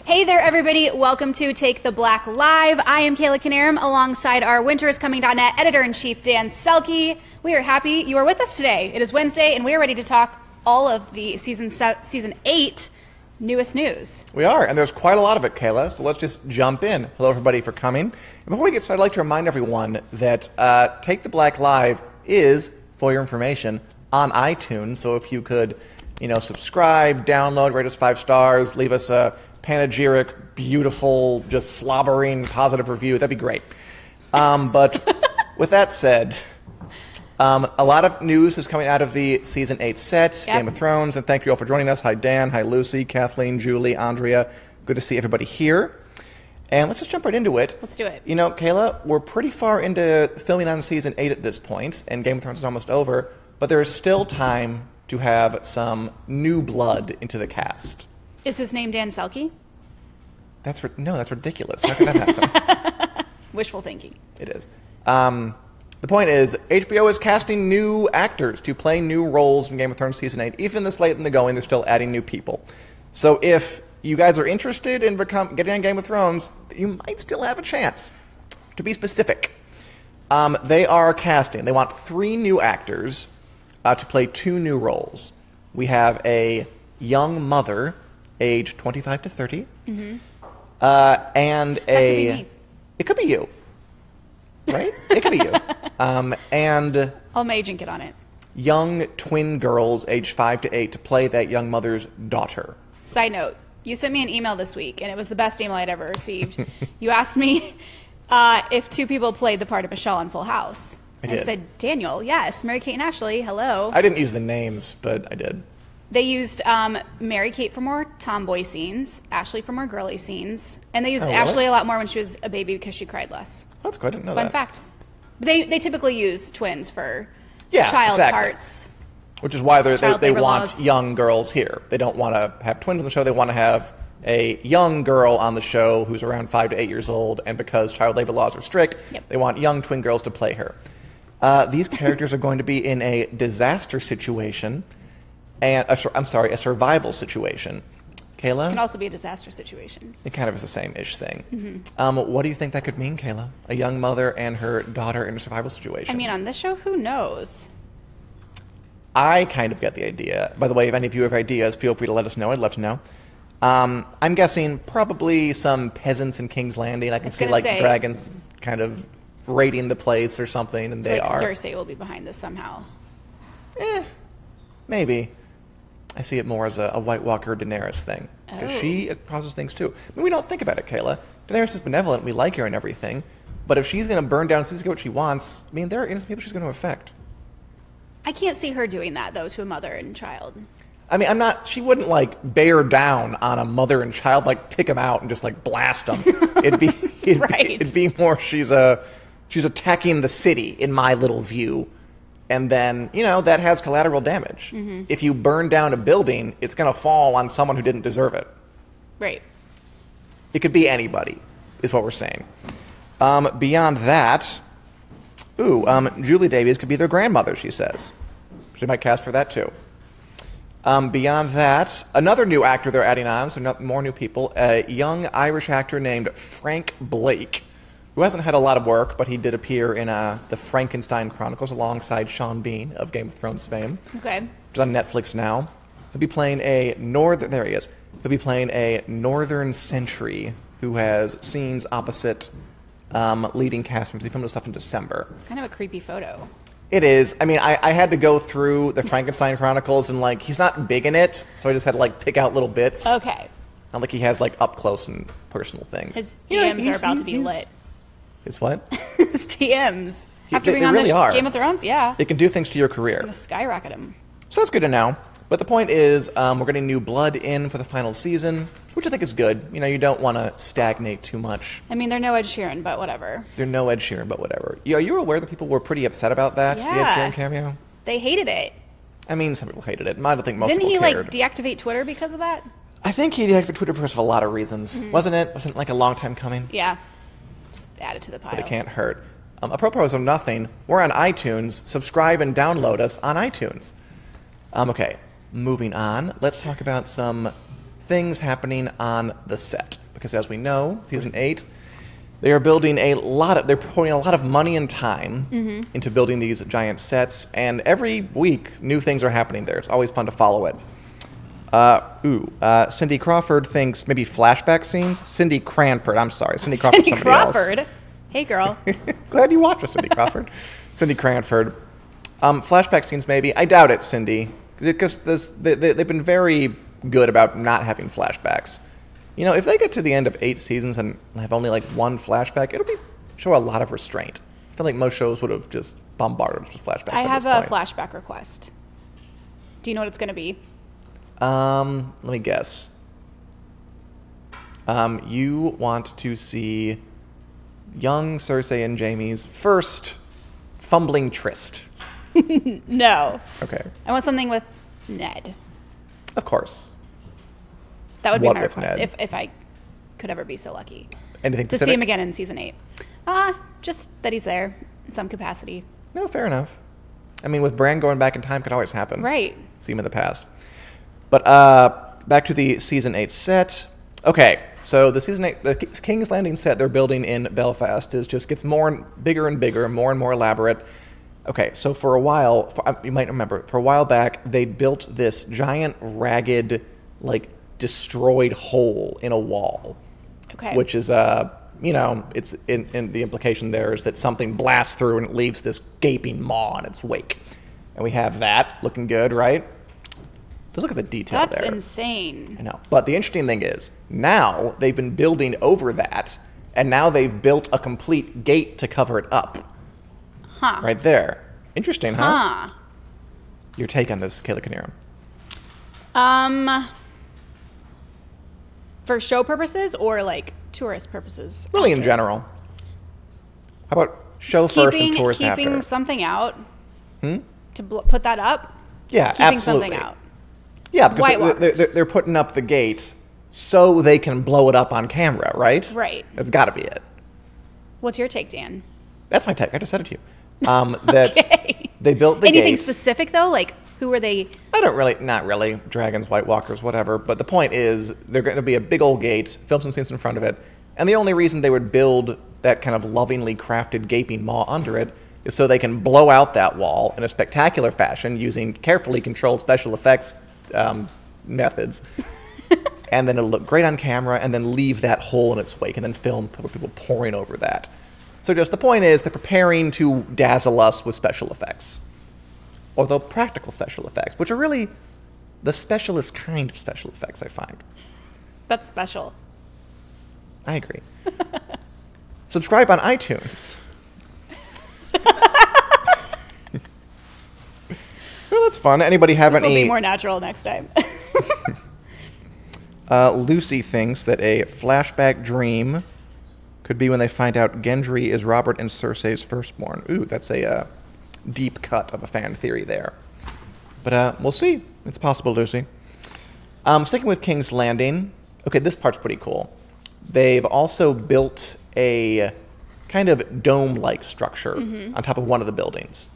Hey there, everybody. Welcome to Take the Black Live. I am Kayla Canarum alongside our winteriscoming.net editor-in-chief, Dan Selke. We are happy you are with us today. It is Wednesday, and we are ready to talk all of the Season 8 newest news. We are, and there's quite a lot of it, Kayla, so let's just jump in. Hello, everybody, for coming. And before we get started, I'd like to remind everyone that Take the Black Live is, for your information, on iTunes, so if you could, subscribe, download, rate us 5 stars, leave us a panegyric, beautiful, just slobbering, positive review. That'd be great. But with that said, a lot of news is coming out of the Season 8 set, Game of Thrones, and thank you all for joining us. Hi, Dan. Hi, Lucy, Kathleen, Julie, Andrea. Good to see everybody here. And let's just jump right into it. Let's do it. Kayla, we're pretty far into filming on Season 8 at this point, and Game of Thrones is almost over, but there is still time to have some new blood into the cast. Is his name Dan Selke? No, that's ridiculous. How could that happen? Wishful thinking. It is. The point is, HBO is casting new actors to play new roles in Game of Thrones Season 8. Even this late in the going, they're still adding new people. So if you guys are interested in getting on Game of Thrones, you might still have a chance. To be specific, they are casting. They want 3 new actors to play 2 new roles. We have a young mother, age 25 to 30, and it could be you, right? It could be you. And I'll mage and get on it. Young twin girls, age 5 to 8, to play that young mother's daughter. Side note, you sent me an email this week, and it was the best email I'd ever received. You asked me if 2 people played the part of Michelle on Full House. I said, Daniel, yes, Mary-Kate and Ashley, hello. I didn't use the names, but I did. They used Mary-Kate for more tomboy scenes, Ashley for more girly scenes, and they used Ashley a lot more when she was a baby because she cried less. That's good. I didn't know that. Fun fact. They typically use twins for child exactly. parts. Which is why they want young girls here. They don't want to have twins on the show. They want to have a young girl on the show who's around 5 to 8 years old, and because child labor laws are strict, they want young twin girls to play her. These characters are going to be in a disaster situation, and a survival situation. Kayla? It can also be a disaster situation. It kind of is the same-ish thing. What do you think that could mean, Kayla? A young mother and her daughter in a survival situation. I mean, on this show, who knows? I kind of get the idea. By the way, if any of you have ideas, feel free to let us know. I'd love to know. I'm guessing probably some peasants in King's Landing. I can see dragons kind of raiding the place or something, and they are. Cersei will be behind this somehow. Maybe. I see it more as a White Walker Daenerys thing, because she causes things too. I mean, we don't think about it, Kayla. Daenerys is benevolent, we like her and everything, but if she's going to burn down cities to get what she wants, I mean, there are innocent people she's going to affect. I can't see her doing that, though, to a mother and child. I mean, she wouldn't, bear down on a mother and child, pick them out and just, blast them. It'd be more she's attacking the city, in my little view. And then, that has collateral damage. If you burn down a building, it's going to fall on someone who didn't deserve it. Right. It could be anybody, is what we're saying. Beyond that, Julie Davies could be their grandmother, she says. She might cast for that, too. Beyond that, another new actor they're adding on, so more new people, a young Irish actor named Frank Blake, who hasn't had a lot of work, but he did appear in the Frankenstein Chronicles alongside Sean Bean of Game of Thrones fame. Okay. Which is on Netflix now. He'll be playing there he is. He'll be playing a Northern Sentry who has scenes opposite leading cast members. He filmed his stuff in December. It's kind of a creepy photo. It is. I mean, I had to go through the Frankenstein Chronicles, and, he's not big in it, so I just had to, pick out little bits. Okay. Not he has, up-close and personal things. His DMs are about to be lit. His what? His DMs. After being on really are. Game of Thrones, yeah. It can do things to your career. It's going to skyrocket him. So that's good to know. But the point is, we're getting new blood in for the final season, which I think is good. You don't want to stagnate too much. I mean, they're no Ed Sheeran, but whatever. Are you aware that people were pretty upset about that, the Ed Sheeran cameo? They hated it. I mean, some people hated it. I don't think most people Didn't cared. he, deactivate Twitter because of that? I think he deactivated Twitter because of a lot of reasons. Wasn't it? Wasn't it, a long time coming? Yeah. Just add it to the pile. But it can't hurt. Apropos of nothing, we're on iTunes. Subscribe and download us on iTunes. Okay, moving on. Let's talk about some things happening on the set. Because as we know, season 8, they are building they're putting a lot of money and time into building these giant sets, and every week new things are happening there. It's always fun to follow it. Cindy Crawford thinks maybe flashback scenes. Cindy Cranford, I'm sorry. Cindy Crawford. Cindy Crawford? Else. Hey, girl. Glad you watched with Cindy Crawford. Cindy Cranford. Flashback scenes maybe. I doubt it, Cindy. Because they've been very good about not having flashbacks. You know, if they get to the end of 8 seasons and have only like one flashback, it'll show a lot of restraint. I feel like most shows would have just bombarded us with flashbacks. I have a flashback request. Do you know what it's going to be? Let me guess. You want to see young Cersei and Jaime's first fumbling tryst. No. Okay. I want something with Ned. Of course. That would be What my with request Ned? if I could ever be so lucky. Anything to specific? see him again in season 8. Just that he's there in some capacity. No, fair enough. I mean, with Bran going back in time, could always happen. Right. See him in the past. But back to the season 8 set. Okay, so the King's Landing set they're building in Belfast gets bigger and bigger, more and more elaborate. Okay, so for a while, you might remember, for a while back, they built this giant, ragged, like, destroyed hole in a wall. Okay. Which is, it's in the implication there is that something blasts through and it leaves this gaping maw in its wake. And we have that looking good, right? Just look at the detail there. That's insane. I know. But the interesting thing is, now they've been building over that, and now they've built a complete gate to cover it up. Huh. Right there. Interesting, huh? Huh. Your take on this, Kayla Knierim? For show purposes or like tourist purposes? Really in general. How about show first and tourist after? Keeping something out to put that up? Yeah, keeping absolutely. Something out. Yeah, because they're putting up the gate so they can blow it up on camera, right? Right. That's got to be it. What's your take, Dan? That's my take. I just said it to you. That Okay. they built the Anything gate. specific, though? Like, who were they? Not really. Dragons, White Walkers, whatever. But the point is, they're going to be a big old gate, film some scenes in front of it, and the only reason they would build that kind of lovingly crafted gaping maw under it is so they can blow out that wall in a spectacular fashion using carefully controlled special effects methods. And then it'll look great on camera, and then leave that hole in its wake, and then film people pouring over that. So just the point is, they're preparing to dazzle us with special effects. Although practical special effects, which are really the specialist kind of special effects, I find. That's special. I agree. Subscribe on iTunes. Well, that's fun. Anybody have This will any... be more natural next time. Lucy thinks that a flashback dream could be when they find out Gendry is Robert and Cersei's firstborn. Ooh, that's a deep cut of a fan theory there. But we'll see. It's possible, Lucy. Sticking with King's Landing. Okay, this part's pretty cool. They've also built a kind of dome-like structure on top of one of the buildings.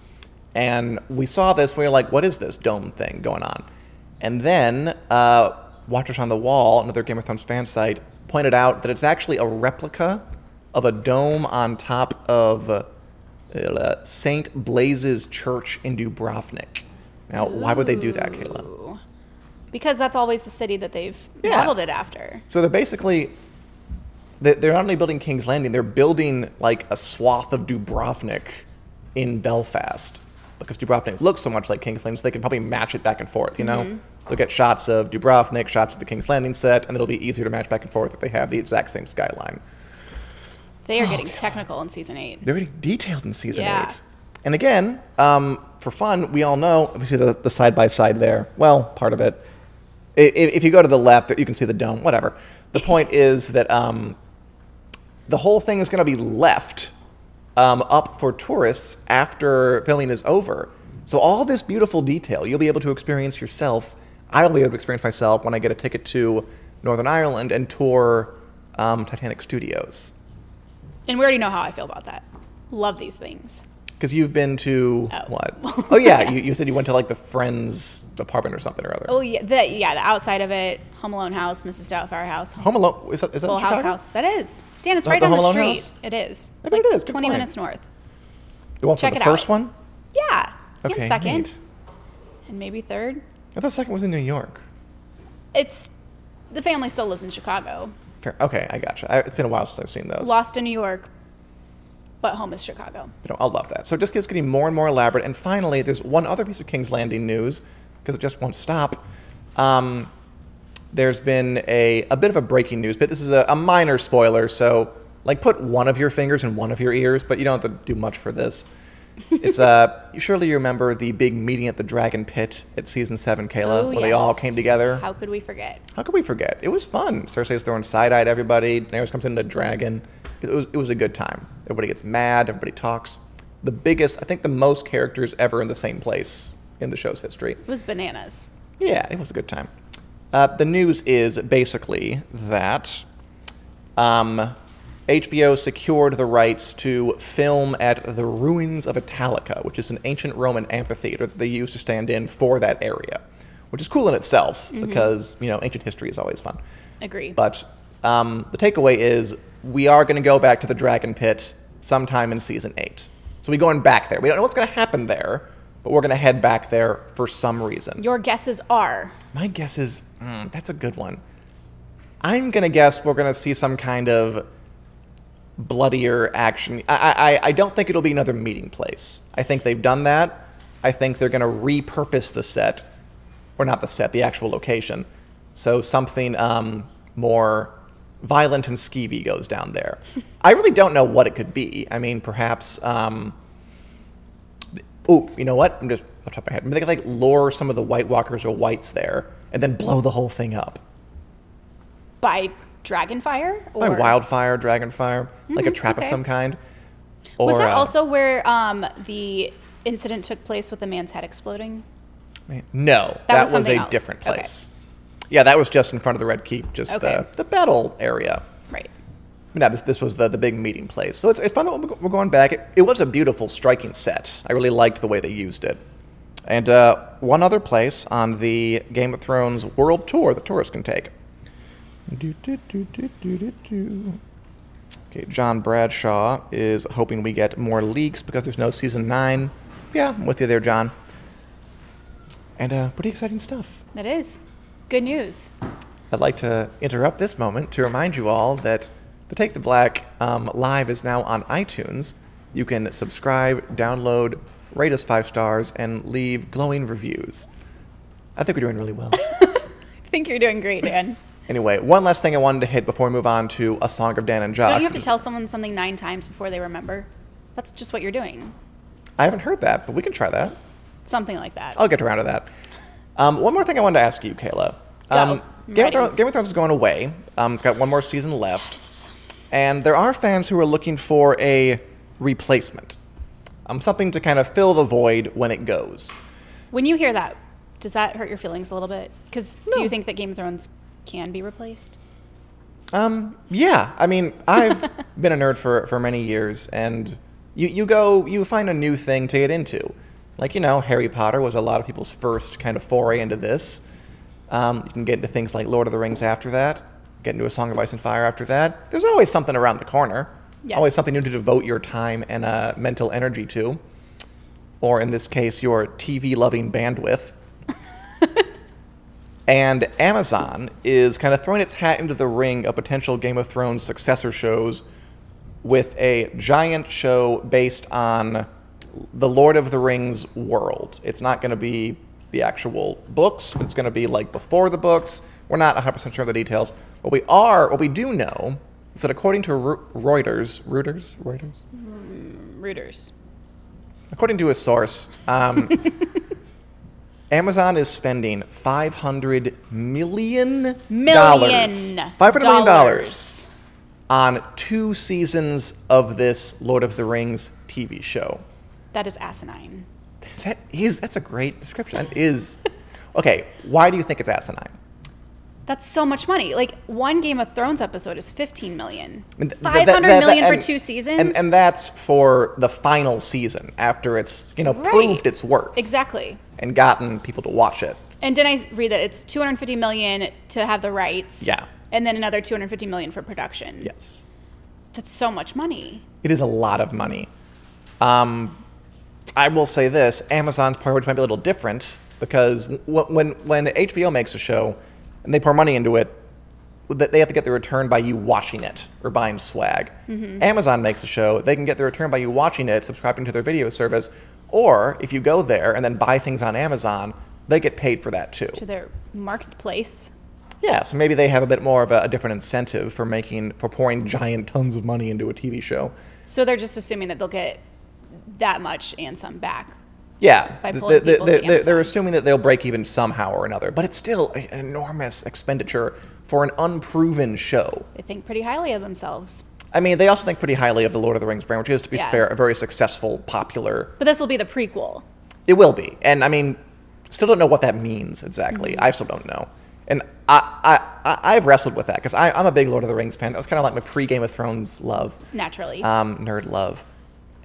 And we saw this, we were like, what is this dome thing going on? And then Watchers on the Wall, another Game of Thrones fan site, pointed out that it's actually a replica of a dome on top of St. Blaise's Church in Dubrovnik. Now, why would they do that, Kayla? Because that's always the city that they've Yeah. modeled it after. So they're basically, they're not only building King's Landing, they're building like a swath of Dubrovnik in Belfast. Because Dubrovnik looks so much like King's Landing, so they can probably match it back and forth, you know? They'll get shots of Dubrovnik, shots of the King's Landing set, and it'll be easier to match back and forth if they have the exact same skyline. They are getting technical in season 8. They're getting detailed in season 8. Yeah. And again, for fun, we all know, we see the side-by-side there. Well, part of it. If you go to the left, you can see the dome, whatever. The point is that the whole thing is going to be left up for tourists after filming is over. So all this beautiful detail, you'll be able to experience yourself. I'll be able to experience myself when I get a ticket to Northern Ireland and tour Titanic Studios. And we already know how I feel about that. Love these things. Because you've been to, Oh. what? Oh, yeah, you said you went to, like, the Friends apartment or something or other. Oh, yeah, the outside of it, Home Alone house, Mrs. Doubtfire house. Home Alone, is that Full in House Chicago? house. That is. Dan, it's The- right the down Home the Alone street. house? It is. Maybe it is. Good 20 point. minutes north. The one Check from it the first out. one? Yeah. Okay, And second. neat. And maybe third. I thought the second was in New York. It's the family still lives in Chicago. Fair. Okay, I gotcha. It's been a while since I've seen those. Lost in New York, but home is Chicago. I'll love that. So it just keeps getting more and more elaborate. And finally, there's one other piece of King's Landing news, because it just won't stop. There's been a bit of a breaking news bit. This is a minor spoiler, so like put one of your fingers in one of your ears, but you don't have to do much for this. It's surely you remember the big meeting at the Dragon Pit at season 7, Kayla, Oh, where they all yes. came together. How could we forget? How could we forget? It was fun. Cersei was throwing side-eye at everybody. Daenerys comes in the dragon. It was a good time. Everybody gets mad. Everybody talks. The biggest, I think the most characters ever in the same place in the show's history. It was bananas. Yeah, it was a good time. The news is basically that HBO secured the rights to film at the ruins of Italica, which is an ancient Roman amphitheater that they used to stand in for that area, which is cool in itself because, ancient history is always fun. Agree. But the takeaway is we are going to go back to the Dragon Pit sometime in season 8. So we're going back there. We don't know what's going to happen there, but we're going to head back there for some reason. Your guesses are? My guess is, that's a good one. I'm going to guess we're going to see some kind of bloodier action. I don't think it'll be another meeting place. I think they've done that. I think they're going to repurpose the set, or not the set, the actual location. So something more violent and skeevy goes down there. I really don't know what it could be. I mean, perhaps... you know what? I'm just off the top of my head. Maybe they could lure some of the White Walkers or Whites there and then blow the whole thing up. By Dragonfire? Or? By wildfire, dragonfire, like a trap of some kind. Or, Was that also where the incident took place with the man's head exploding? No, That was was something a else. different place. Yeah, that was just in front of the Red Keep, just the battle area. Right. But no, this was the big meeting place. So it's fun that we're going back. It was a beautiful, striking set. I really liked the way they used it. And one other place on the Game of Thrones world tour that tourists can take. Okay, John Bradshaw is hoping we get more leaks because there's no season 9. Yeah, I'm with you there, John. And pretty exciting stuff. It is. Good news. I'd like to interrupt this moment to remind you all that the Take the Black live is now on iTunes. You can subscribe, download, rate us 5 stars, and leave glowing reviews. I think we're doing really well. I think you're doing great, Dan. Anyway, one last thing I wanted to hit before we move on to A Song of Dan and Josh. Don't you have to tell someone something 9 times before they remember? That's just what you're doing. I haven't heard that, but we can try that. Something like that. I'll get around to that. One more thing I wanted to ask you, Kayla. Go. Game of Thrones is going away. It's got one more season left. Yes. And there are fans who are looking for a replacement. Something to kind of fill the void when it goes. When you hear that, does that hurt your feelings a little bit? Because do No. you think that Game of Thrones can be replaced? Yeah. I mean, I've been a nerd for many years, and you find a new thing to get into. Like, Harry Potter was a lot of people's first kind of foray into this. You can get into things like Lord of the Rings after that, get into A Song of Ice and Fire after that. There's always something around the corner. Yes. Always something new to devote your time and mental energy to. Or in this case, your TV-loving bandwidth. And Amazon is kind of throwing its hat into the ring of potential Game of Thrones successor shows with a giant show based on the Lord of the Rings world. It's not going to be the actual books. It's going to be like before the books. We're not 100% sure of the details. What we do know is that according to Reuters, according to a source, Amazon is spending $500 million. $500 million on 2 seasons of this Lord of the Rings TV show. That is asinine. That's a great description. That is. Okay, why do you think it's asinine? That's so much money. Like, one Game of Thrones episode is $15 million. And $500 million for 2 seasons? And that's for the final season after it's, proved its worth. Exactly. And gotten people to watch it. And didn't I read that it's $250 million to have the rights? Yeah. And then another $250 million for production. Yes. That's so much money. It is a lot of money. I will say this, Amazon's priorities might be a little different because when HBO makes a show and they pour money into it, they have to get the return by you watching it or buying swag. Amazon makes a show, they can get the return by you watching it, subscribing to their video service, or if you go there and then buy things on Amazon, they get paid for that too. To their marketplace. Yeah, so maybe they have a bit more of a different incentive for pouring giant tons of money into a TV show. So they're just assuming that they'll get that much and some back. Yeah, By pulling people to Amazon. they're assuming that they'll break even somehow or another, but it's still an enormous expenditure for an unproven show. They think pretty highly of themselves. I mean, they also think pretty highly of the Lord of the Rings brand, which is, to be Yeah. fair, a very successful, popular. But this will be the prequel. It will be, and I mean, still don't know what that means exactly. I still don't know, and I've wrestled with that because I'm a big Lord of the Rings fan. That was kind of like my pre-Game of Thrones love, Naturally. nerd love,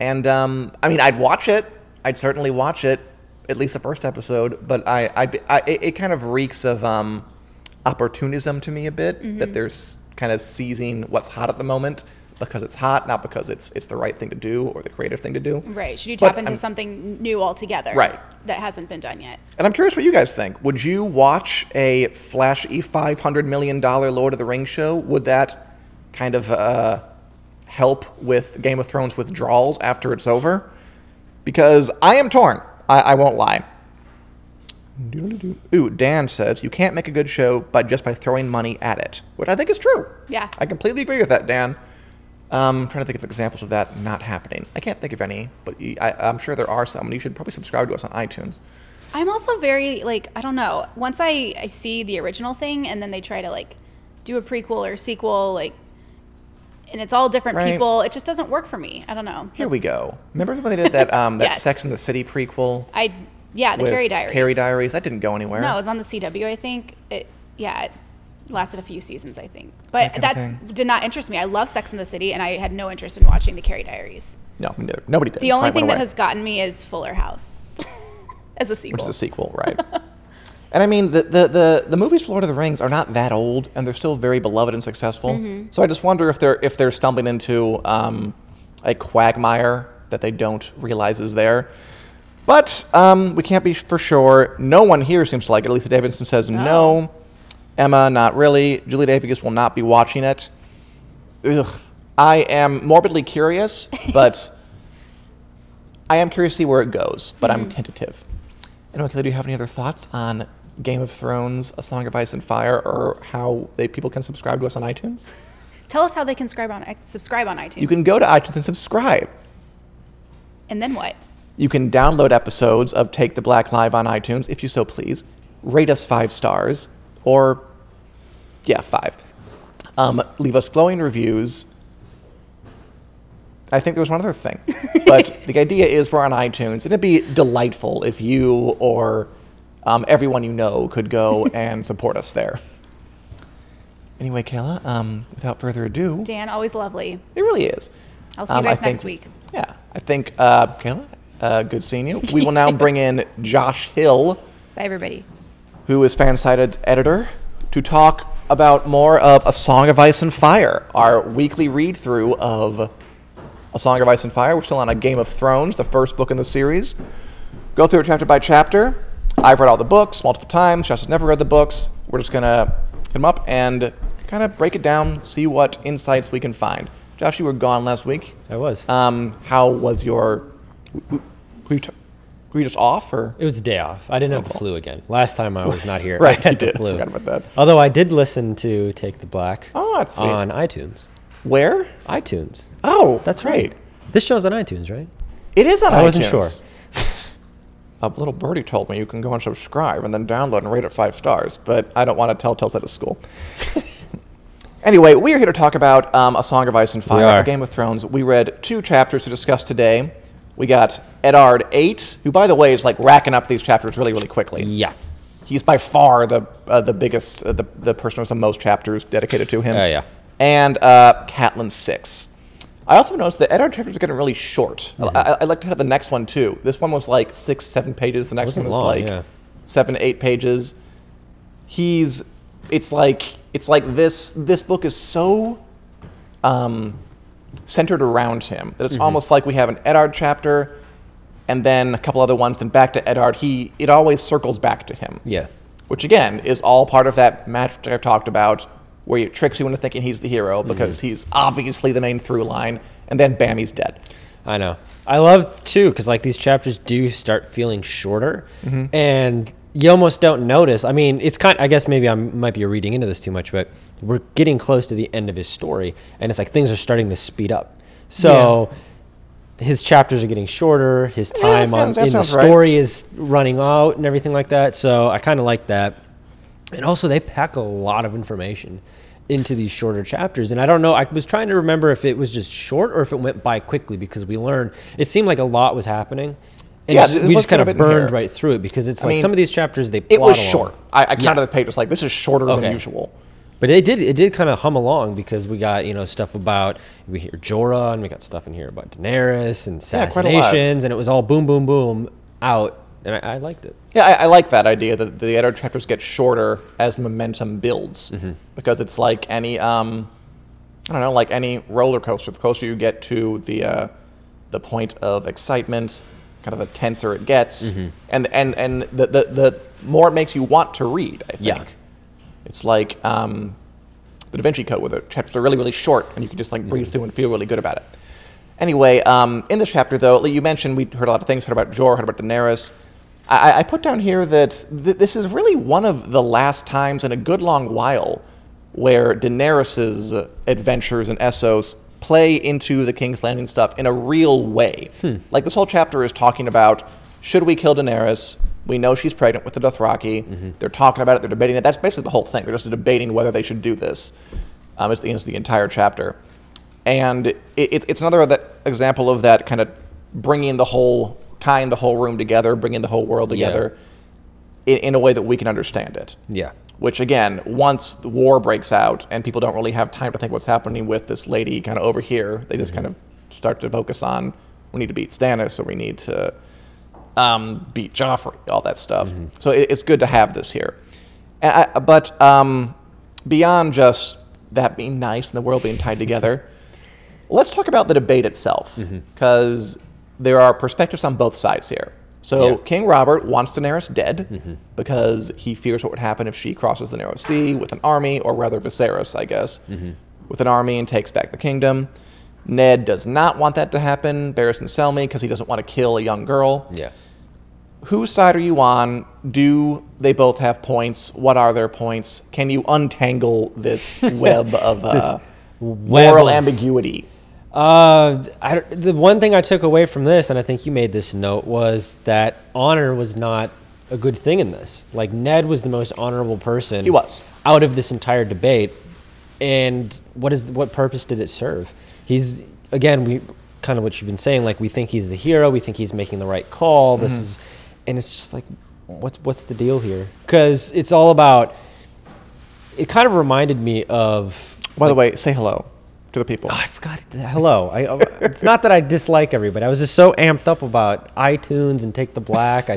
and I mean, I'd watch it. I'd certainly watch it, at least the first episode. But it kind of reeks of opportunism to me a bit. That there's kind of seizing what's hot at the moment because it's hot, not because it's the right thing to do or the creative thing to do. Right. Should you But tap into something new altogether? Right. That hasn't been done yet. And I'm curious what you guys think. Would you watch a flashy $500 million Lord of the Rings show? Would that kind of help with Game of Thrones withdrawals after it's over? Because I am torn. I won't lie. Ooh, Dan says, you can't make a good show by throwing money at it, which I think is true. Yeah. I completely agree with that, Dan. I'm trying to think of examples of that not happening. I can't think of any, but I'm sure there are some. And you should probably subscribe to us on iTunes. I'm also very, like, I don't know. Once I see the original thing and then they try to, like, do a prequel or sequel, like, and it's all different Right. people, it just doesn't work for me. I don't know. Here we go. Remember when they did that that Yes. Sex and the City prequel? Yeah, the with Carrie Diaries. Carrie Diaries. That didn't go anywhere. No, it was on the CW, I think. It lasted a few seasons, I think. But kind of that thing. did not interest me. I love Sex and the City, and I had no interest in watching the Carrie Diaries. No, me neither. Nobody did. The So only I went thing that away, has gotten me is Fuller House as a sequel. which is a sequel, right? And I mean, the movies for Lord of the Rings are not that old, and they're still very beloved and successful. So I just wonder if they're stumbling into a quagmire that they don't realize is there. But we can't be for sure. No one here seems to like it. Lisa Davidson says no. Emma, not really. Julie Davis will not be watching it. Ugh. I am morbidly curious, but I am curious to see where it goes, but I'm tentative. Anyway, Kelly, do you have any other thoughts on Game of Thrones, A Song of Ice and Fire, or how people can subscribe to us on iTunes? Tell us how they can subscribe on iTunes. You can go to iTunes and subscribe. And then what? You can download episodes of Take the Black Live on iTunes, if you so please. Rate us 5 stars, or, 5. Leave us glowing reviews. I think there was one other thing. But the idea is we're on iTunes. It'd be delightful if you or everyone you know could go and support us there. Anyway, Kayla, without further ado. Dan, always lovely. It really is. I'll see you guys next week. Yeah, I think, Kayla, good seeing you. We will now bring in Josh Hill, Bye, everybody. who is Fansided's editor, to talk about more of A Song of Ice and Fire, our weekly read-through of A Song of Ice and Fire. We're still on A Game of Thrones, the first book in the series. Go through it chapter by chapter. I've read all the books multiple times. Josh has never read the books. We're just going to hit them up and kind of break it down, see what insights we can find. Josh, you were gone last week. I was. How was your... Were you just off, or? It was a day off. I didn't have the flu again. Last time I was not here, Right, I had you the did. flu. Forgot about that. Although I did listen to Take the Black Oh, that's sweet. on iTunes. Where? iTunes. Oh, That's right. This show's on iTunes, right? It is on iTunes. I wasn't sure. A little birdie told me you can go and subscribe and then download and rate it 5 stars, but I don't want to tell Tales at a school. Anyway, we are here to talk about A Song of Ice and Fire, Game of Thrones. We read 2 chapters to discuss today. We got Eddard 8, who, by the way, is like racking up these chapters really, really quickly. Yeah. He's by far the biggest, the person with the most chapters dedicated to him. Yeah. And Catelyn 6. I also noticed that Eddard chapters are getting really short. I like to have the next one too. This one was like 6-7 pages. The next one was long, like yeah. 7 to 8 pages. It's like this book is so centered around him that it's almost like we have an Eddard chapter and then a couple other ones, then back to Eddard. It always circles back to him. Yeah. Which again is all part of that magic I've talked about, where it tricks you into thinking he's the hero because he's obviously the main through line, and then bam, he's dead. I know. I love too because like these chapters do start feeling shorter, and you almost don't notice. I mean, it's I guess maybe I might be reading into this too much, but we're getting close to the end of his story, and it's like things are starting to speed up. So his chapters are getting shorter. His time in the story is running out and everything like that. So I kind of like that. And also they pack a lot of information into these shorter chapters. And I don't know, I was trying to remember if it was just short or if it went by quickly because we learned, it seemed like a lot was happening. And we just kind of burned right through it because it's like some of these chapters, they plot It was along. short. I counted the page. It's like, this is shorter than usual. But it did kind of hum along because we got, stuff about, we hear Jorah and we got stuff in here about Daenerys and assassinations and it was all boom, boom, boom out. And I liked it. Yeah, I like that idea that the Eddard chapters get shorter as the momentum builds because it's like any, like any roller coaster. The closer you get to the point of excitement, kind of the tenser it gets, and the more it makes you want to read, I think. Yeah. It's like the Da Vinci Code, where the chapters are really, really short, and you can just like breathe through and feel really good about it. Anyway, in this chapter, though, you mentioned we heard a lot of things, heard about Jorah, heard about Daenerys. I put down here that this is really one of the last times in a good long while where Daenerys' adventures in Essos play into the King's Landing stuff in a real way. Like, this whole chapter is talking about, should we kill Daenerys? We know she's pregnant with the Dothraki. They're talking about it. They're debating it. That's basically the whole thing. They're just debating whether they should do this. It's the entire chapter. And it's another example of that kind of tying the whole room together, bringing the whole world together in a way that we can understand it. Yeah. Which, again, once the war breaks out and people don't really have time to think what's happening with this lady kind of over here, they just kind of start to focus on, we need to beat Stannis, or we need to beat Joffrey, all that stuff. So it's good to have this here. But beyond just that being nice and the world being tied together, let's talk about the debate itself, because there are perspectives on both sides here. So King Robert wants Daenerys dead because he fears what would happen if she crosses the Narrow Sea with an army, or rather Viserys, I guess, with an army and takes back the kingdom. Ned does not want that to happen, Barristan Selmy, because he doesn't want to kill a young girl. Yeah. Whose side are you on? Do they both have points? What are their points? Can you untangle this web of moral ambiguity? The one thing I took away from this, and I think you made this note, was that honor was not a good thing in this. Like, Ned was the most honorable person. He was. Out of this entire debate. And what purpose did it serve? He's, again, we kind of what you've been saying, like, we think he's the hero, we think he's making the right call. This is, and it's just like, what's the deal here? Because it's all about, it kind of reminded me of... By the way, say hello to the people. Oh, I forgot. Hello. It's not that I dislike everybody. I was just so amped up about iTunes and Take the Black.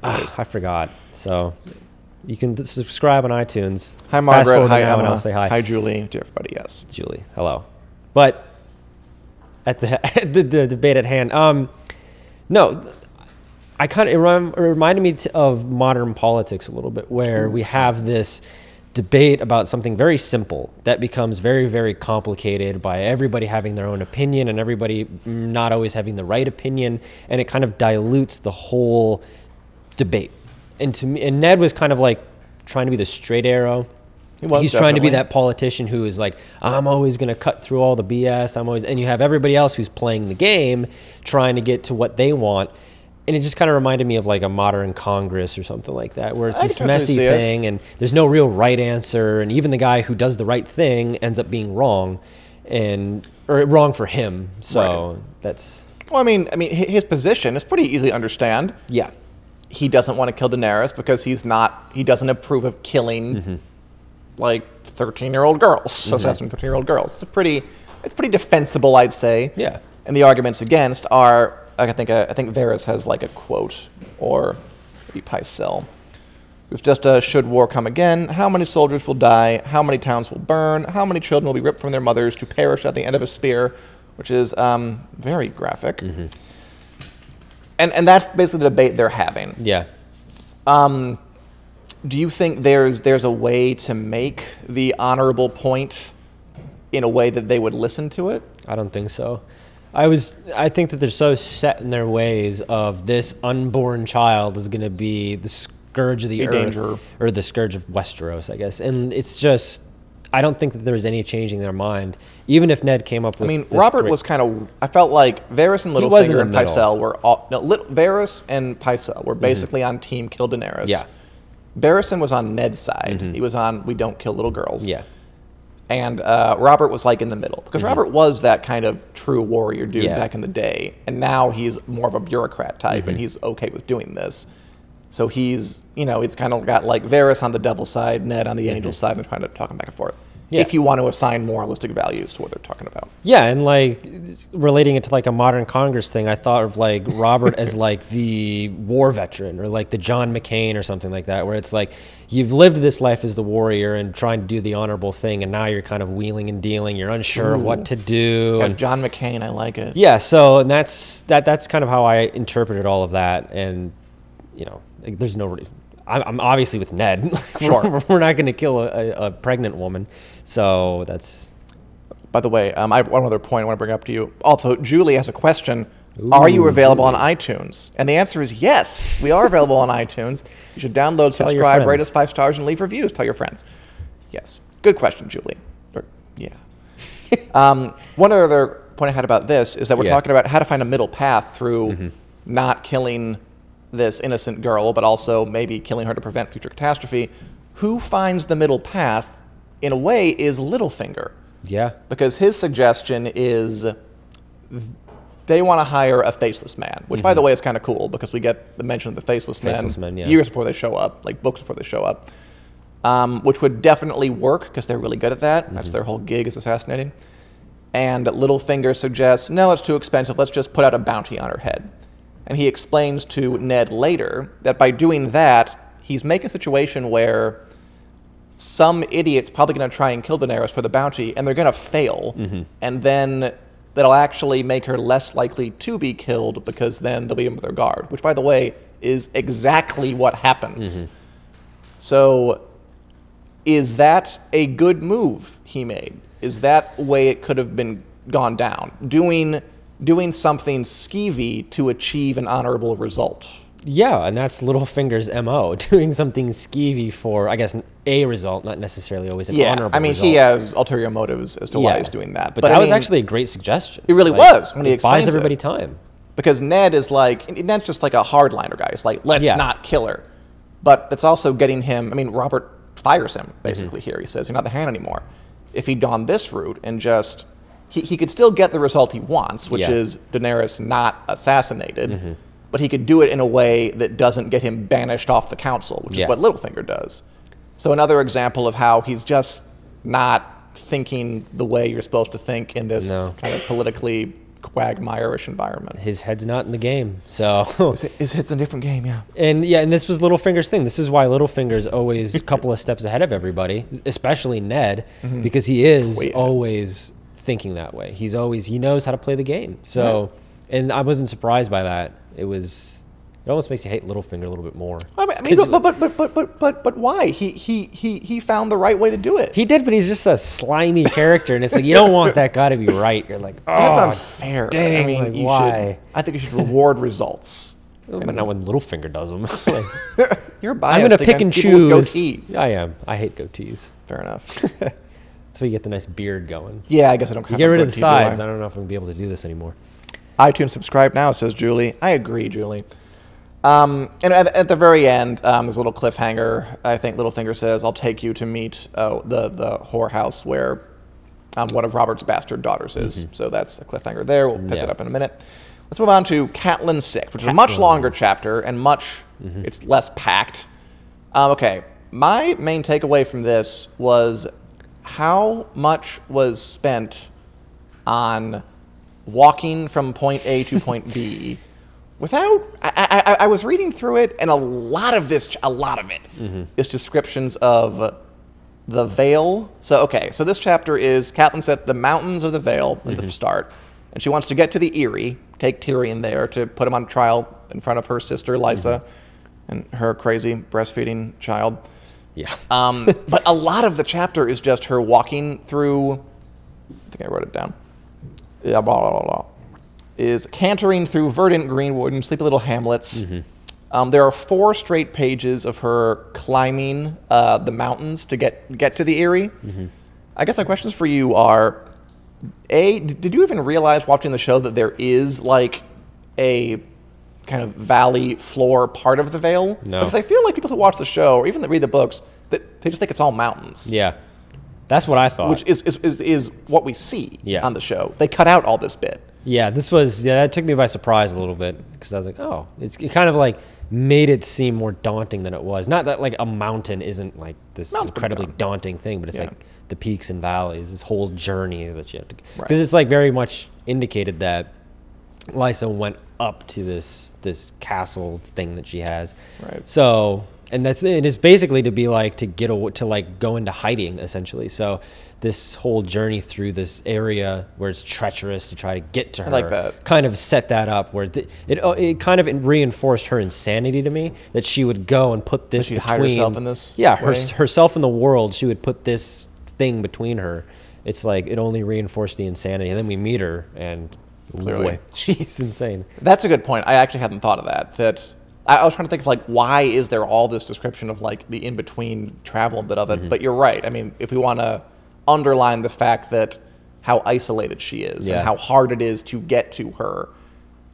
I forgot. So you can subscribe on iTunes. Hi, Margaret. Hi, Emma. And I'll say hi. Hi, Julie. To everybody, yes. Julie, hello. But at the debate at hand, no, it reminded me of modern politics a little bit, where we have this debate about something very simple that becomes very, very complicated by everybody having their own opinion and everybody not always having the right opinion, and it kind of dilutes the whole debate. And to me, and Ned was kind of like trying to be the straight arrow. He's trying to be that politician who is like, I'm always going to cut through all the BS. And you have everybody else who's playing the game, trying to get to what they want. And it just kind of reminded me of like a modern Congress or something like that, where it's this messy thing and there's no real right answer. And even the guy who does the right thing ends up being wrong, or wrong for him. So that's... Well, I mean, his position is pretty easy to understand. Yeah. He doesn't want to kill Daenerys because he doesn't approve of killing like 13-year-old girls, assassinating 13-year-old girls. It's pretty defensible, I'd say. Yeah. And the arguments against are, I think Varys has like a quote, or maybe Pycelle. It's just a should war come again, how many soldiers will die, how many towns will burn, how many children will be ripped from their mothers to perish at the end of a spear, which is very graphic. Mm-hmm. And that's basically the debate they're having. Yeah. Do you think there's a way to make the honorable point in a way that they would listen to it? I don't think so. I think that they're so set in their ways of this unborn child is going to be the scourge of the earth, danger. or the scourge of Westeros, I guess. And it's just, I don't think that there was any changing their mind, even if Ned came up with. I mean, Robert was kind of. I felt like Varys and Littlefinger and Pycelle were all. No, Varys and Pycelle were basically on team kill Daenerys. Yeah. Barristan was on Ned's side. He was on we don't kill little girls. Yeah. And Robert was like in the middle because Robert was that kind of true warrior dude back in the day, and now he's more of a bureaucrat type, and he's okay with doing this. So he's, it's kind of got like Varys on the devil's side, Ned on the angel's side, and they're trying to talk them back and forth. Yeah. If you want to assign moralistic values to what they're talking about. Yeah, and like relating it to like a modern Congress thing, I thought of like Robert as like the war veteran or like the John McCain or something like that, where it's like you've lived this life as the warrior and trying to do the honorable thing, and now you're kind of wheeling and dealing. You're unsure of what to do. As John McCain, I like it. Yeah, so and that's kind of how I interpreted all of that, and like, there's no. I'm obviously with Ned. Sure. We're not going to kill a pregnant woman. So that's... By the way, I have one other point I want to bring up to you. Also, Julie has a question. Are you available on iTunes? And the answer is yes. We are available on iTunes. You should download, subscribe, rate us 5 stars, and leave reviews. Tell your friends. Yes. Good question, Julie. One other point I had about this is that we're talking about how to find a middle path through not killing this innocent girl, but also maybe killing her to prevent future catastrophe. Who finds the middle path, in a way, is Littlefinger. Yeah. Because his suggestion is they want to hire a faceless man, which, by the way, is kind of cool because we get the mention of the faceless men years before they show up, like books before they show up, which would definitely work because they're really good at that. That's their whole gig, is assassinating. And Littlefinger suggests, no, it's too expensive. Let's just put out a bounty on her head. And he explains to Ned later that by doing that, he's making a situation where some idiot's probably going to try and kill Daenerys for the bounty, and they're going to fail. And then that'll actually make her less likely to be killed because then they'll be under their guard, which, by the way, is exactly what happens. So is that a good move he made? Is that the way it could have been gone down? Doing something skeevy to achieve an honorable result. Yeah, and that's Littlefinger's MO, doing something skeevy for, I guess, a result, not necessarily always an honorable result. He has ulterior motives as to why he's doing that. But that was actually a great suggestion. It really was when he explains buys everybody time. Because Ned's just like a hardliner guy. It's like, let's not kill her. But it's also getting him, Robert fires him, basically, here. He says, you're not the Hand anymore. If he'd gone this route and just... He could still get the result he wants, which is Daenerys not assassinated, but he could do it in a way that doesn't get him banished off the council, which is what Littlefinger does. So another example of how he's just not thinking the way you're supposed to think in this kind of politically quagmire-ish environment. His head's not in the game, so... His head's in a different game, yeah. And this was Littlefinger's thing. This is why Littlefinger's always a couple of steps ahead of everybody, especially Ned, because he is always... thinking that way. He knows how to play the game. So, and I wasn't surprised by that. It almost makes you hate Littlefinger a little bit more. But why? He found the right way to do it. He did, but he's just a slimy character, and it's like you don't want that guy to be right. You're like, oh, that's unfair. Dang, why? I think you should reward results. But not when Littlefinger does them. You're biased. I'm going to pick and choose. With goatees. I am. I hate goatees. Fair enough. So you get the nice beard going. Yeah, I guess I don't have to get rid of the sides. I don't know if I'm going to be able to do this anymore. iTunes subscribe now, says Julie. I agree, Julie. And at the very end, there's a little cliffhanger. I think Littlefinger says, I'll take you to meet the whorehouse where one of Robert's bastard daughters is. So that's a cliffhanger there. We'll pick it up in a minute. Let's move on to Catelyn 6, which is a much longer chapter and it's less packed. Okay, my main takeaway from this was... how much was spent on walking from point A to point B without, I was reading through it, and a lot of it is descriptions of the Vale. So this chapter is Catelyn's at the mountains of the Vale at the start, and she wants to get to the Eyrie, take Tyrion there to put him on trial in front of her sister Lysa and her crazy breastfeeding child. Yeah. But a lot of the chapter is just her walking through, I think I wrote it down, is cantering through verdant greenwood and sleepy little hamlets. There are 4 straight pages of her climbing the mountains to get to the Eyrie. I guess my questions for you are, A, did you even realize watching the show that there is like a kind of valley floor part of the Vale? No. Because I feel like people who watch the show, or even that read the books, that they just think it's all mountains. Yeah. That's what I thought. Which is what we see Yeah. on the show. They cut out all this bit. Yeah, that took me by surprise a little bit, because I was like, oh, it kind of like made it seem more daunting than it was. Not that like a mountain isn't like this incredibly daunting thing, but it's like the peaks and valleys, this whole journey that you have to, because it's like very much indicated that Lysa went up to this castle thing that she has. Right. So, and it is basically to be like to go into hiding essentially. So this whole journey through this area where it's treacherous to try to get to her, I like that. kind of set that up where it kind of reinforced her insanity to me, that she would go and put this between, hide herself in this herself in the world. She would put this thing between her. It's like it only reinforced the insanity, and then we meet her and Clearly. boy, she's insane. That's a good point. I actually hadn't thought of that. That I was trying to think of like, why is there all this description of like the in-between travel bit of it? But you're right. I mean, if we want to underline the fact that how isolated she is and how hard it is to get to her,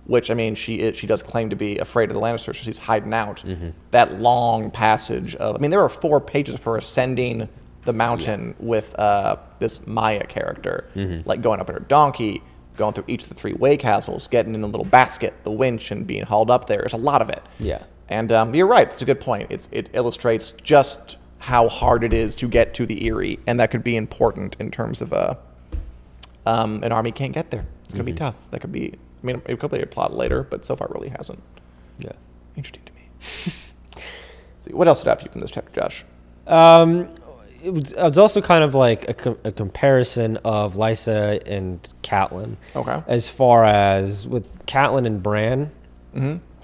which I mean, she does claim to be afraid of the Lannisters, so she's hiding out. That long passage of, I mean, there are 4 pages of her ascending the mountain with this Maya character, like going up in her donkey, going through each of the 3 way castles, getting in a little basket, the winch, and being hauled up there. There's a lot of it. Yeah. And you're right. That's a good point. It illustrates just how hard it is to get to the Eyrie, and that could be important in terms of an army can't get there. It's going to be tough. That could be, I mean, it could be a plot later, but so far it really hasn't. Yeah. Interesting to me. Let's see, what else did I have for you from this chapter, Josh? It was also kind of like a comparison of Lysa and Catelyn. Okay. As far as with Catelyn and Bran.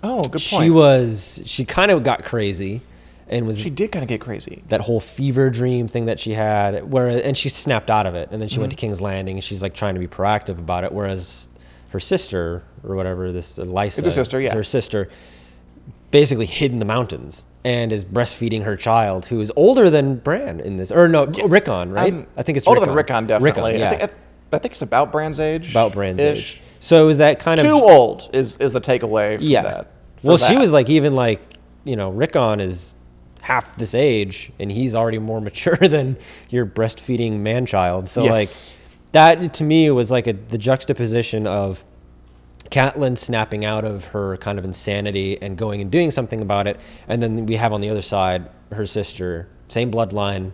Oh, good point. She kind of got crazy, and she did kind of get crazy. That whole fever dream thing that she had, and she snapped out of it, and then she went to King's Landing, and she's like trying to be proactive about it. Whereas her sister or whatever, this Lysa, it's her sister, yeah, her sister, basically hid in the mountains and is breastfeeding her child, who is older than Bran in this, or no, Rickon, right? I think it's older than Rickon, definitely. Rickon, yeah. I think it's about Bran's age. About Bran's age. So is that kind of too old? Is the takeaway? From that? Well, she was like, even like, you know, Rickon is half this age, and he's already more mature than your breastfeeding man-child. So like that to me was like the juxtaposition of Catelyn snapping out of her kind of insanity and going and doing something about it, and then we have on the other side her sister, same bloodline,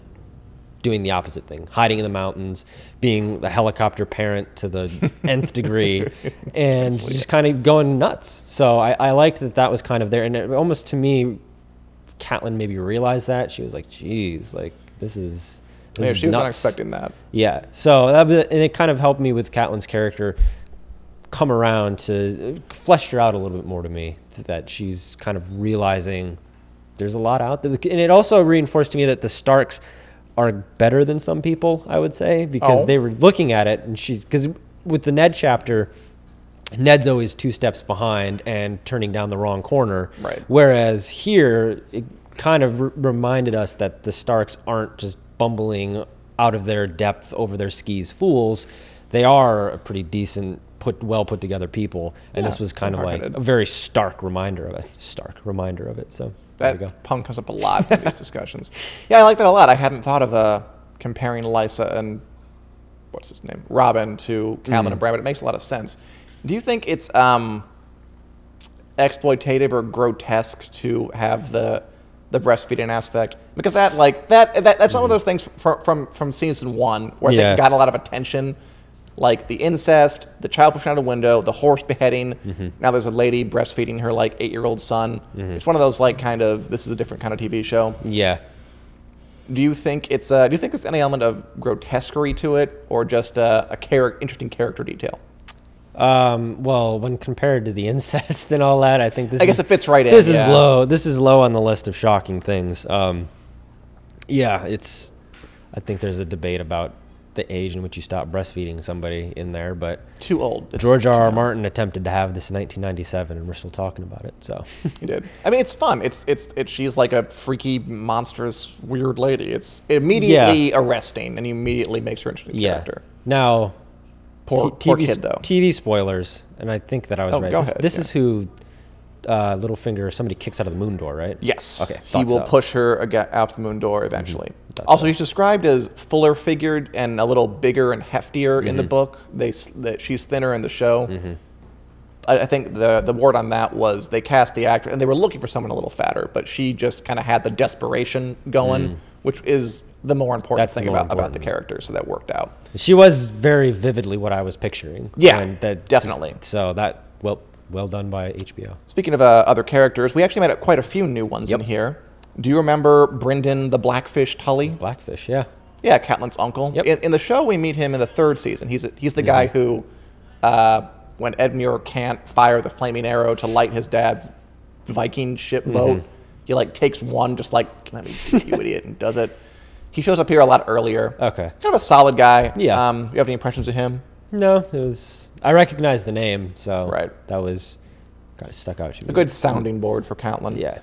doing the opposite thing, hiding in the mountains, being a helicopter parent to the nth degree, and just kind of going nuts. So I liked that was kind of there, and it almost to me, Catelyn maybe realized that. She was like, geez, like this is she was not nuts. expecting that. Yeah, so and it kind of helped me with Catelyn's character come around to flesh her out a little bit more to me, that she's kind of realizing there's a lot out there. And it also reinforced to me that the Starks are better than some people, I would say, because they were looking at it, and because with the Ned chapter, Ned's always 2 steps behind and turning down the wrong corner. Right. Whereas here, it kind of reminded us that the Starks aren't just bumbling out of their depth over their skis fools. They are a pretty decent, well put together people, and this was kind of like a very stark reminder of it. So that pun comes up a lot in these discussions. Yeah, I like that a lot. I hadn't thought of comparing Lysa and what's his name, Robin, to Catelyn and Bran, but it makes a lot of sense. Do you think it's exploitative or grotesque to have the breastfeeding aspect? Because that's one of those things from season 1 where they got a lot of attention like the incest, the child pushing out a window, the horse beheading. Now there's a lady breastfeeding her like 8-year-old son. It's one of those like kind of this is a different kind of TV show. Yeah. Do you think it's do you think there's any element of grotesquerie to it, or just a interesting character detail? Well, when compared to the incest and all that, I think this. I guess it fits right in. This is low. This is low on the list of shocking things. Yeah, it's. I think there's a debate about the age in which you stop breastfeeding somebody in there, but too old. George R.R. Martin attempted to have this in 1997, and we're still talking about it. So he did. I mean, it's fun. It's she's like a freaky, monstrous, weird lady. It's immediately arresting, and immediately makes her interesting character. Now, poor kid though. TV spoilers, and I think that I was right. Go ahead. This is who Littlefinger. Somebody kicks out of the moon door, right? Yes. Okay. He will push her out the moon door eventually. Also, he's described as fuller figured and a little bigger and heftier in the book. That she's thinner in the show. I think the word on that was they cast the actor, and they were looking for someone a little fatter, but she just kind of had the desperation going, which is the more important thing about the character, so that worked out. She was very vividly what I was picturing. Yeah, and that definitely. So that, well done by HBO. Speaking of other characters, we actually met quite a few new ones in here. Do you remember Brynden the Blackfish Tully? Blackfish, yeah. Yeah, Catelyn's uncle. Yep. In the show, we meet him in the 3rd season. He's the guy who, when Edmure can't fire the flaming arrow to light his dad's Viking ship boat, he like takes one, just like, let me do it, you idiot, and does it. He shows up here a lot earlier. Okay. Kind of a solid guy. Yeah. You have any impressions of him? No, it was. I recognized the name, so that was kind of stuck out to me. A good sounding board for Catelyn. Yeah.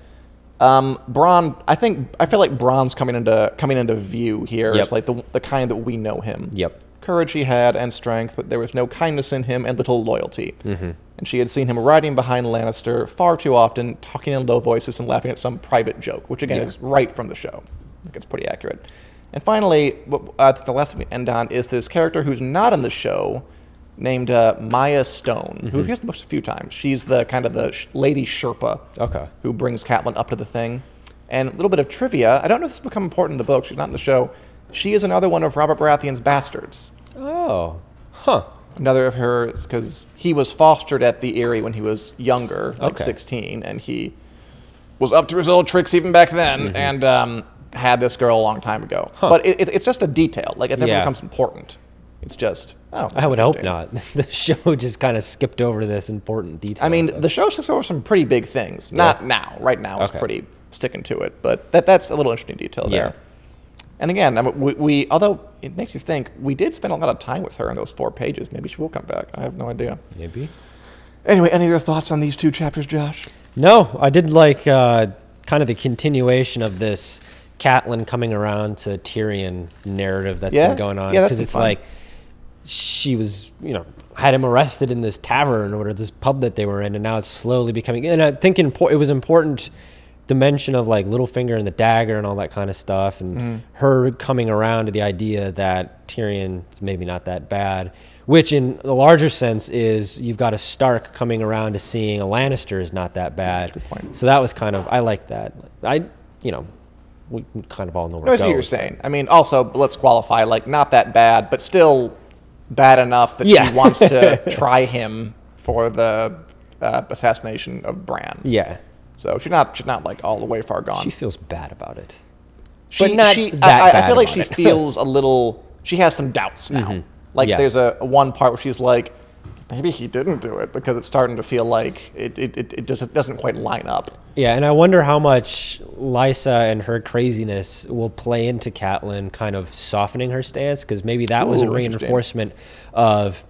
Bronn, I feel like Bronn's coming into view here. Yep. It's like the kind that we know him. Yep. Courage he had and strength, but there was no kindness in him and little loyalty. And she had seen him riding behind Lannister far too often, talking in low voices and laughing at some private joke, which again is right from the show. I think it's pretty accurate. And finally, the last thing we end on is this character who's not in the show, named Maya Stone, who appears in the books a few times. She's the kind of the lady Sherpa who brings Catelyn up to the thing. And a little bit of trivia, I don't know if this has become important in the book, she's not in the show. She is another one of Robert Baratheon's bastards. Oh, huh. Another of hers, because he was fostered at the Eyrie when he was younger, like 16, and he was up to his old tricks even back then, and had this girl a long time ago. But it's just a detail. Like, it never becomes important. It's just, I would hope not. The show just kind of skipped over this important detail. I mean, the show skips over some pretty big things. Not now. Right now, it's pretty sticking to it. But that's a little interesting detail there. And again, I mean, although it makes you think, we did spend a lot of time with her in those 4 pages. Maybe she will come back. I have no idea. Maybe. Anyway, any other thoughts on these 2 chapters, Josh? No, I did like kind of the continuation of this Catelyn coming around to Tyrion narrative that's been going on. Yeah, that's because it's fun. Like, she was, had him arrested in this tavern or this pub that they were in, and now it's slowly becoming. And I think it was important to mention of like Littlefinger and the dagger and all that kind of stuff, and her coming around to the idea that Tyrion is maybe not that bad. Which, in the larger sense, is you've got a Stark coming around to seeing a Lannister is not that bad. Good point. So that was kind of, I like that. We kind of all know where it goes. I see what you're saying. I mean, also, let's qualify, like, not that bad, but still bad enough that she wants to try him for the assassination of Bran. Yeah. So she's not like all the way far gone. She feels bad about it. I feel like she feels a little. She has some doubts now. Like there's a one part where she's like, maybe he didn't do it, because it's starting to feel like it doesn't quite line up. Yeah, and I wonder how much Lysa and her craziness will play into Catelyn kind of softening her stance, because maybe that was a reinforcement of,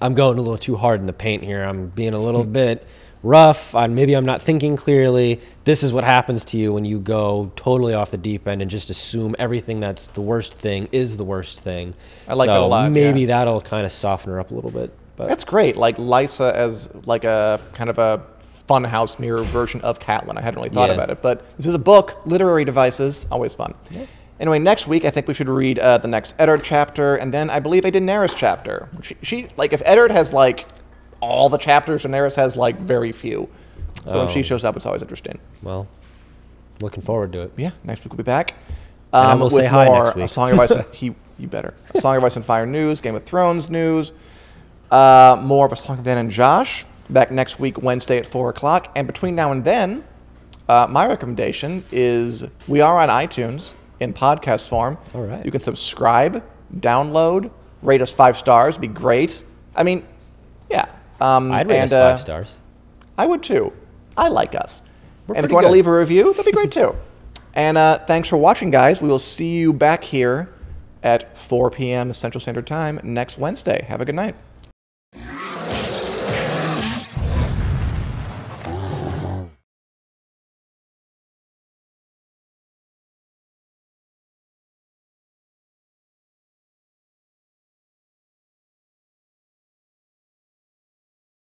I'm going a little too hard in the paint here. I'm being a little bit rough. Maybe I'm not thinking clearly. This is what happens to you when you go totally off the deep end and just assume everything that's the worst thing is the worst thing. I like that a lot. Maybe that'll kind of soften her up a little bit. But that's great. Like Lysa as like a kind of a funhouse mirror version of Catelyn. I hadn't really thought about it, but this is a book. Literary devices, always fun. Yeah. Anyway, next week I think we should read the next Eddard chapter, and then I believe a Daenerys chapter. She like, if Eddard has like all the chapters, Daenerys has like very few. So when she shows up, it's always interesting. Well, looking forward to it. Yeah, next week we'll be back. And we'll say hi next week. A Song of Ice. You better. A Song of Ice and Fire news, Game of Thrones news, more of A Song of Dan and Josh. Back next week, Wednesday at 4 o'clock. And between now and then, my recommendation is we are on iTunes in podcast form. All right. You can subscribe, download, rate us 5 stars. Be great. I mean, yeah. I'd rate us 5 stars. I would too. I like us. We're and if pretty you want to good. leave a review, that'd be great too. And thanks for watching, guys. We will see you back here at 4 p.m. Central Standard Time next Wednesday. Have a good night.